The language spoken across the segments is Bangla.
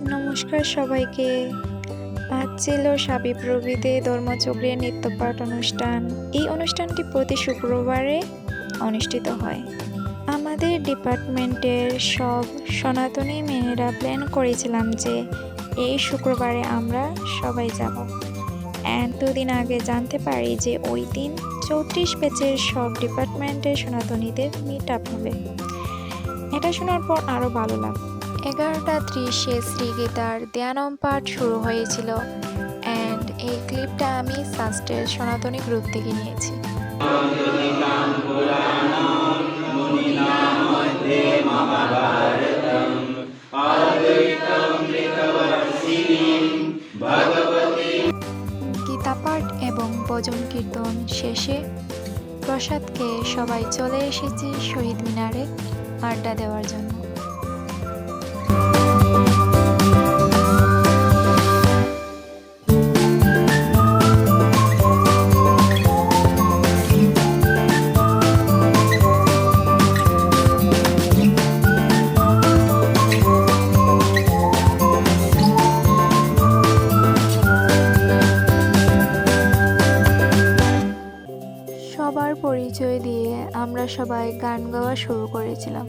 নমস্কার সবাইকে। আজ ছিল শাবিপ্রবিতে ধর্মচক্রের নৃত্যপাঠ অনুষ্ঠান। এই অনুষ্ঠানটি প্রতি শুক্রবারে অনুষ্ঠিত হয়। আমাদের ডিপার্টমেন্টের সব সনাতনী মেয়েরা প্ল্যান করেছিলাম যে এই শুক্রবারে আমরা সবাই যাব। দুদিন আগে জানতে পারি যে ওই দিন 34 ব্যাচের সব ডিপার্টমেন্টের সনাতনীদের মিট আপ হবে। এটা শোনার পর আরও ভালো লাগলো। 11:30-এ শ্রীগীতার ধ্যানম পাঠ শুরু হয়েছিল। এই ক্লিপটা আমি সাস্টের সনাতনী গ্রুপ থেকে নিয়েছি। গীতা পাঠ এবং ভজন কীর্তন শেষে প্রসাদ খেয়ে সবাই চলে এসেছি শহীদ মিনারে আড্ডা দেওয়ার জন্য। সবার পরিচয় দিয়ে আমরা সবাই গান গাওয়া শুরু করেছিলাম।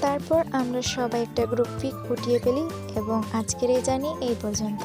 তারপর আমরা সবাই একটা গ্রুপ পিক উঠিয়ে ফেলি এবং আজকের এই জার্নি এই পর্যন্ত।